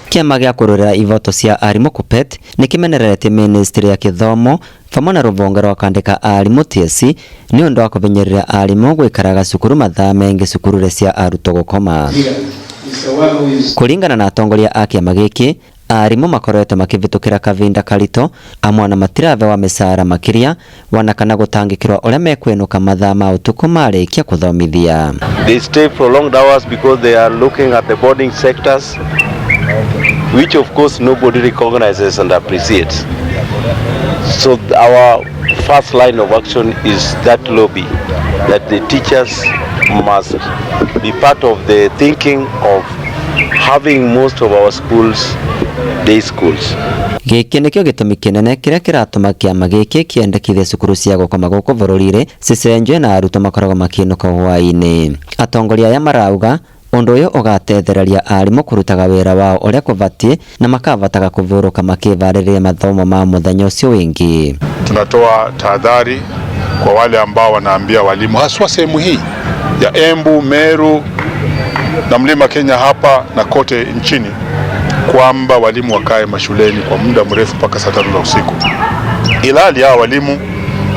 Kiama gĩa kũrũĩrĩra ihoto cia arimũ KUPPET nĩkĩmeneretie ministry ya gĩthomo hamwe na rũhonge rwa kwandĩka arimũ TSC nĩ ũndũ wa kũmenyerera arimũ gwĩkaraga cukuru mathaa maingĩ cukuru cia arutwo gũkoma. Kũringana na atongoria a kĩama gĩkĩ, arimũ makoretwo makĩvĩtũkĩra kavinda karitũ amwe na matirahewa mĩcaara makĩria wana kana gũtangĩkĩrwo ũrĩa mekwĩnũka mathaa ma ũtukũ marĩkia kũthomithia. They stay prolonged hours because they are looking at the boarding sectors, which of course nobody recognizes and appreciates. So our first line of action is that lobby, that the teachers must be part of the thinking of having most of our schools day schools. Gĩkĩ nĩkĩo gĩtũmi kĩnene kĩrĩa kĩratũma kĩama gĩkĩ kĩendekithie cukuru cia gũkoma gũkũ bũrũri-inĩ cicenjio na arutwo makoragwo makĩinũka hwaĩ-inĩ. Atongoria aya marauga ũndũ ũyũ ũgatethereria arimũ kũrutaga wĩra wao ũrĩa kũbatiĩ na makabataga kũvũrũka makĩvarĩrĩria mathomo ma mũthenya ũcio wĩngĩ. Tunatoa tahadhari kwa wale ambao wanaambia walimu haswa sehemu hii ya Embu, Meru na Mlima Kenya hapa na kote nchini kwamba walimu wakae mashuleni kwa muda mrefu mpaka saa 3 za usiku. Ilhali hao walimu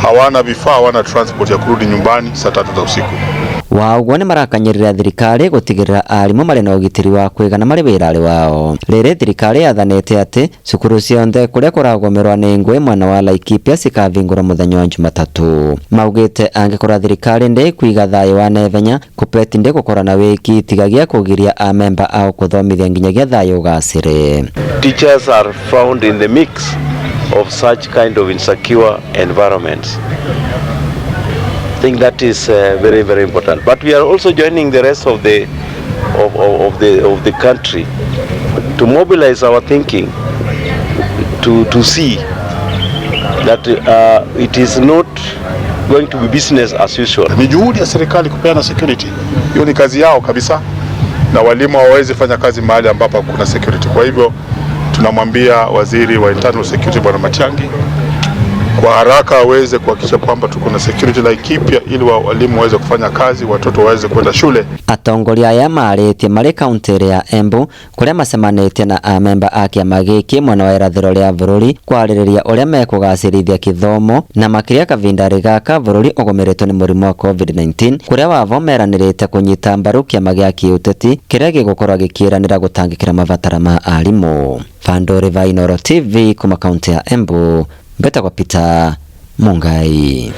hawana vifaa, hawana transport ya kurudi nyumbani saa 3 za usiku. Wauguo nĩ marakanyĩrĩra thirikari gũtigĩrĩra arimũ marĩ na ũgitĩri wa kũigana marĩ wĩra-inĩ wao. Rĩrĩ thirikari yathanĩte atĩ cukuru ciothe kũrĩa kũragũmĩrwo nĩ ngũĩ mwena wa Laikipia cikavingũrwo mũthenya wa Jumatatũ. Maugĩte angĩkorwo thirikari ndĩkũiga thayũ wa naihenya, KUPPET ndĩgũkorwo na wĩki tigagia kũgiria amemba ao kũthomithia nginyagia thayũ ũgacĩre. Teachers are found in the mix of such kind of insecure environments. I think that is very, very important. But we are also joining the rest of the country to mobilize our thinking to see that it is not going to be business as usual. Ni juhudi ya serikali kupeana security. Hiyo ni kazi yao kabisa, na walimu hawawezi fanya kazi mahali ambapo kuna security. Kwa hivyo tunamwambia waziri wa internal security Bwana Matiang'i kwa haraka aweze kuhakikisha kwamba tuko na security Laikipia ili walimu waweze kufanya kazi, watoto waweze kwenda shule. Atongoria aya marĩtie marĩ kaunti ya Embu kũrĩa macemanĩtie na amemba a kĩama gĩkĩ mwena wa irathĩro rĩa bũrũri kwarĩrĩria ũrĩa mekũgacĩrithia gĩthomo na makĩria kavindarĩ gaka bũrũri ũgũmĩrĩtwo nĩ mũrimũ wa COVID-19 kũrĩa wavo meranĩrĩte kũnyita mbaru kĩama gĩa kĩũteti kĩrĩa gĩgũkorwo gĩkĩĩranĩra gũtangĩkĩra mabatara ma arimũ. Vandore Vainoro TV kuma kaunti ya Embu. Beta kwa Peter Mungai.